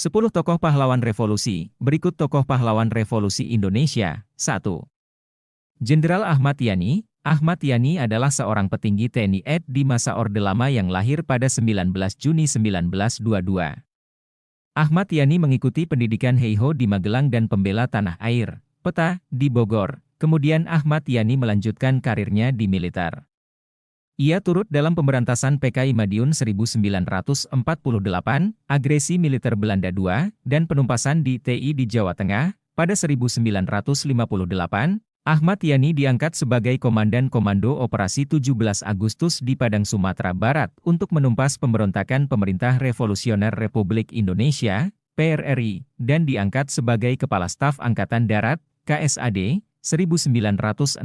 10 tokoh pahlawan revolusi. Berikut tokoh pahlawan revolusi Indonesia. 1. Jenderal Ahmad Yani. Ahmad Yani adalah seorang petinggi TNI AD di masa Orde Lama yang lahir pada 19 Juni 1922. Ahmad Yani mengikuti pendidikan Heiho di Magelang dan Pembela Tanah Air, Peta, di Bogor. Kemudian Ahmad Yani melanjutkan karirnya di militer. Ia turut dalam pemberantasan PKI Madiun 1948, agresi militer Belanda II, dan penumpasan di TI di Jawa Tengah. Pada 1958, Ahmad Yani diangkat sebagai Komandan Komando Operasi 17 Agustus di Padang, Sumatera Barat untuk menumpas pemberontakan Pemerintah Revolusioner Republik Indonesia, PRRI, dan diangkat sebagai Kepala Staf Angkatan Darat, KSAD, 1962,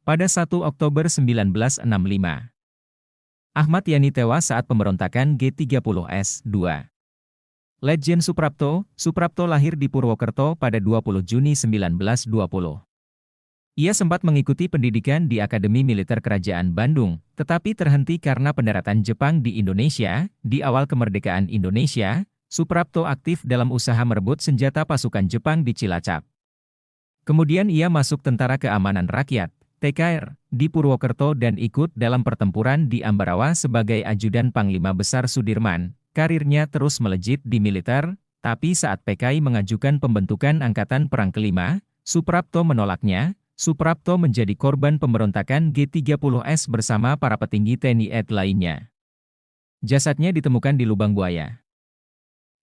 pada 1 Oktober 1965. Ahmad Yani tewas saat pemberontakan G30S-2. Letjen Suprapto. Suprapto lahir di Purwokerto pada 20 Juni 1920. Ia sempat mengikuti pendidikan di Akademi Militer Kerajaan Bandung, tetapi terhenti karena pendaratan Jepang di Indonesia. Di awal kemerdekaan Indonesia, Suprapto aktif dalam usaha merebut senjata pasukan Jepang di Cilacap. Kemudian ia masuk Tentara Keamanan Rakyat, TKR, di Purwokerto dan ikut dalam pertempuran di Ambarawa sebagai ajudan Panglima Besar Sudirman. Karirnya terus melejit di militer, tapi saat PKI mengajukan pembentukan Angkatan Perang Kelima, Suprapto menolaknya. Suprapto menjadi korban pemberontakan G30S bersama para petinggi TNI AD lainnya. Jasadnya ditemukan di Lubang Buaya.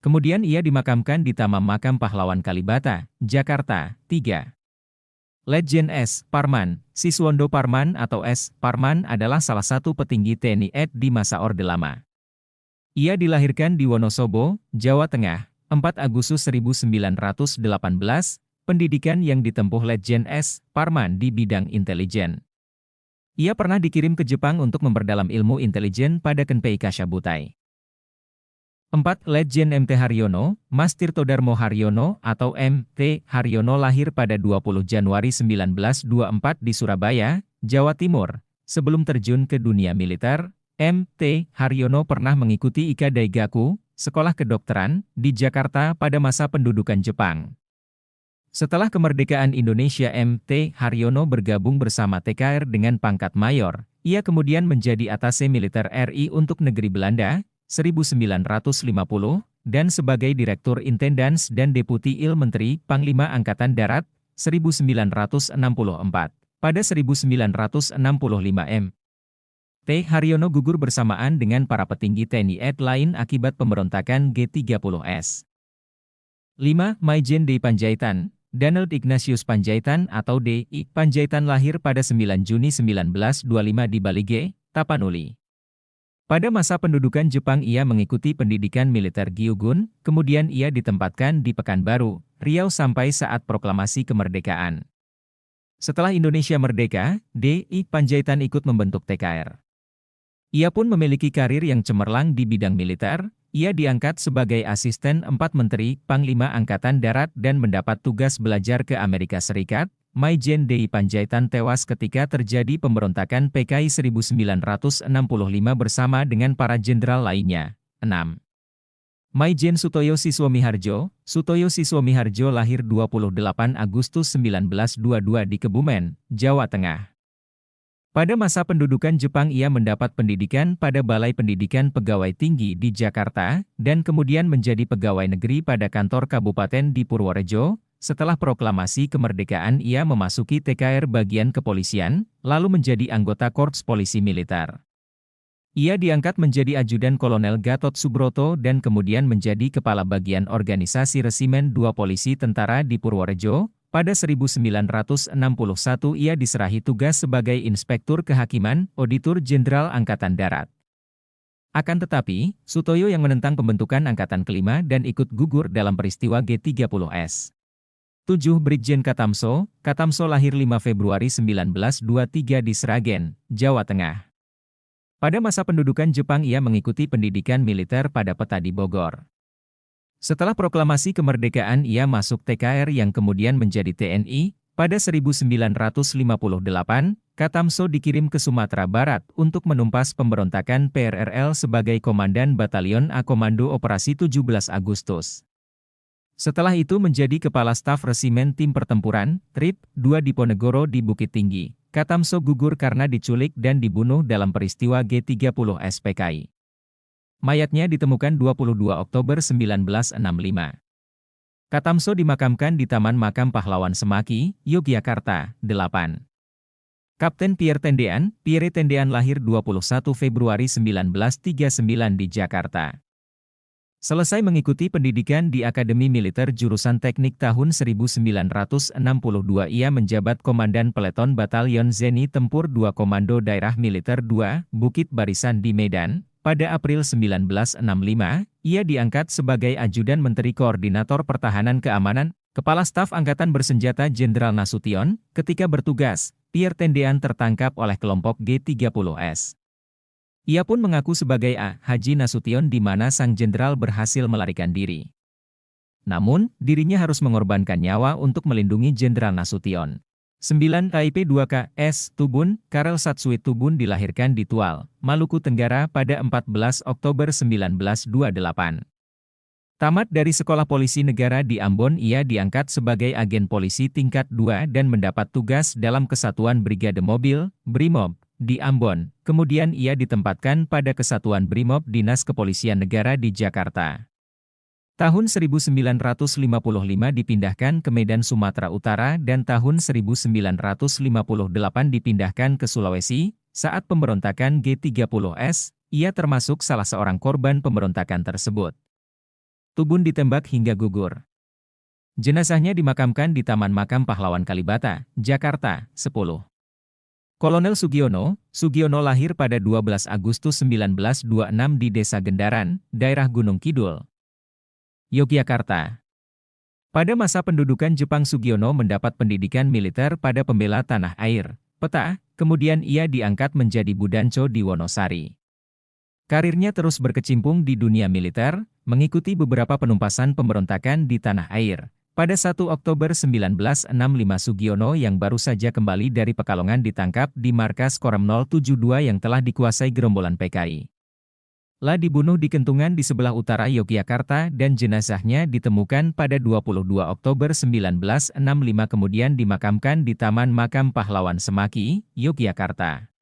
Kemudian ia dimakamkan di Taman Makam Pahlawan Kalibata, Jakarta. 3. Letjen S. Parman. Siswondo Parman atau S. Parman adalah salah satu petinggi TNI AD di masa Orde Lama. Ia dilahirkan di Wonosobo, Jawa Tengah, 4 Agustus 1918. Pendidikan yang ditempuh Letjen S. Parman di bidang intelijen. Ia pernah dikirim ke Jepang untuk memperdalam ilmu intelijen pada Kenpei Kashabutai. 4. Letjen MT Haryono. Mas Tirto Darmo Haryono atau MT Haryono lahir pada 20 Januari 1924 di Surabaya, Jawa Timur. Sebelum terjun ke dunia militer, MT Haryono pernah mengikuti Ika Daigaku, sekolah kedokteran, di Jakarta pada masa pendudukan Jepang. Setelah kemerdekaan Indonesia, MT Haryono bergabung bersama TKR dengan pangkat mayor. Ia kemudian menjadi atase militer RI untuk negeri Belanda, 1950, dan sebagai Direktur Intendans dan Deputi Il Menteri Panglima Angkatan Darat, 1964. Pada 1965 M.T. Haryono gugur bersamaan dengan para petinggi TNI AD lain akibat pemberontakan G30S. 5. Maijen D. Panjaitan. Donald Ignatius Panjaitan atau D.I. Panjaitan lahir pada 9 Juni 1925 di Balige, Tapanuli. Pada masa pendudukan Jepang ia mengikuti pendidikan militer Gyugun, kemudian ia ditempatkan di Pekanbaru, Riau sampai saat proklamasi kemerdekaan. Setelah Indonesia merdeka, D.I. Panjaitan ikut membentuk TKR. Ia pun memiliki karir yang cemerlang di bidang militer. Ia diangkat sebagai asisten 4 menteri Panglima Angkatan Darat dan mendapat tugas belajar ke Amerika Serikat. Maijen D.I. Panjaitan tewas ketika terjadi pemberontakan PKI 1965 bersama dengan para jenderal lainnya. 6. Maijen Sutoyo Siswomiharjo. Sutoyo Siswomiharjo lahir 28 Agustus 1922 di Kebumen, Jawa Tengah. Pada masa pendudukan Jepang ia mendapat pendidikan pada Balai Pendidikan Pegawai Tinggi di Jakarta, dan kemudian menjadi pegawai negeri pada kantor kabupaten di Purworejo. Setelah proklamasi kemerdekaan ia memasuki TKR bagian kepolisian, lalu menjadi anggota Korps Polisi Militer. Ia diangkat menjadi Ajudan Kolonel Gatot Subroto dan kemudian menjadi Kepala Bagian Organisasi Resimen 2 Polisi Tentara di Purworejo. Pada 1961 ia diserahi tugas sebagai Inspektur Kehakiman, Auditor Jenderal Angkatan Darat. Akan tetapi, Sutoyo yang menentang pembentukan Angkatan Kelima dan ikut gugur dalam peristiwa G30S. 7. Brigjen Katamso. Katamso lahir 5 Februari 1923 di Sragen, Jawa Tengah. Pada masa pendudukan Jepang ia mengikuti pendidikan militer pada Peta di Bogor. Setelah proklamasi kemerdekaan ia masuk TKR yang kemudian menjadi TNI. Pada 1958, Katamso dikirim ke Sumatera Barat untuk menumpas pemberontakan PRRL sebagai Komandan Batalion A Komando Operasi 17 Agustus. Setelah itu menjadi Kepala Staf Resimen Tim Pertempuran, TRIP, 2 Diponegoro di Bukit Tinggi. Katamso gugur karena diculik dan dibunuh dalam peristiwa G30 SPKI. Mayatnya ditemukan 22 Oktober 1965. Katamso dimakamkan di Taman Makam Pahlawan Semaki, Yogyakarta, 8. Kapten Pierre Tendean lahir 21 Februari 1939 di Jakarta. Selesai mengikuti pendidikan di Akademi Militer Jurusan Teknik tahun 1962, ia menjabat Komandan Peleton Batalion Zeni Tempur 2 Komando Daerah Militer 2, Bukit Barisan di Medan. Pada April 1965, ia diangkat sebagai Ajudan Menteri Koordinator Pertahanan Keamanan, Kepala Staf Angkatan Bersenjata Jenderal Nasution. Ketika bertugas, Pierre Tendean tertangkap oleh kelompok G30S. Ia pun mengaku sebagai Haji Nasution di mana sang jenderal berhasil melarikan diri. Namun, dirinya harus mengorbankan nyawa untuk melindungi Jenderal Nasution. 9 KIP 2K S. Tubun, Karel Satsuit Tubun dilahirkan di Tual, Maluku Tenggara pada 14 Oktober 1928. Tamat dari Sekolah Polisi Negara di Ambon, ia diangkat sebagai agen polisi tingkat 2 dan mendapat tugas dalam Kesatuan Brigade Mobil, Brimob, di Ambon. Kemudian ia ditempatkan pada Kesatuan Brimob Dinas Kepolisian Negara di Jakarta. Tahun 1955 dipindahkan ke Medan Sumatera Utara dan tahun 1958 dipindahkan ke Sulawesi. Saat pemberontakan G30S, ia termasuk salah seorang korban pemberontakan tersebut. Tubun ditembak hingga gugur. Jenazahnya dimakamkan di Taman Makam Pahlawan Kalibata, Jakarta, 10. Kolonel Sugiono lahir pada 12 Agustus 1926 di Desa Gendaran, daerah Gunung Kidul, Yogyakarta. Pada masa pendudukan Jepang, Sugiono mendapat pendidikan militer pada Pembela Tanah Air, Peta, kemudian ia diangkat menjadi Budanco di Wonosari. Karirnya terus berkecimpung di dunia militer, mengikuti beberapa penumpasan pemberontakan di tanah air. Pada 1 Oktober 1965 Sugiono yang baru saja kembali dari Pekalongan ditangkap di markas Korem 072 yang telah dikuasai gerombolan PKI. Dibunuh di Kentungan di sebelah utara Yogyakarta dan jenazahnya ditemukan pada 22 Oktober 1965 kemudian dimakamkan di Taman Makam Pahlawan Semaki, Yogyakarta.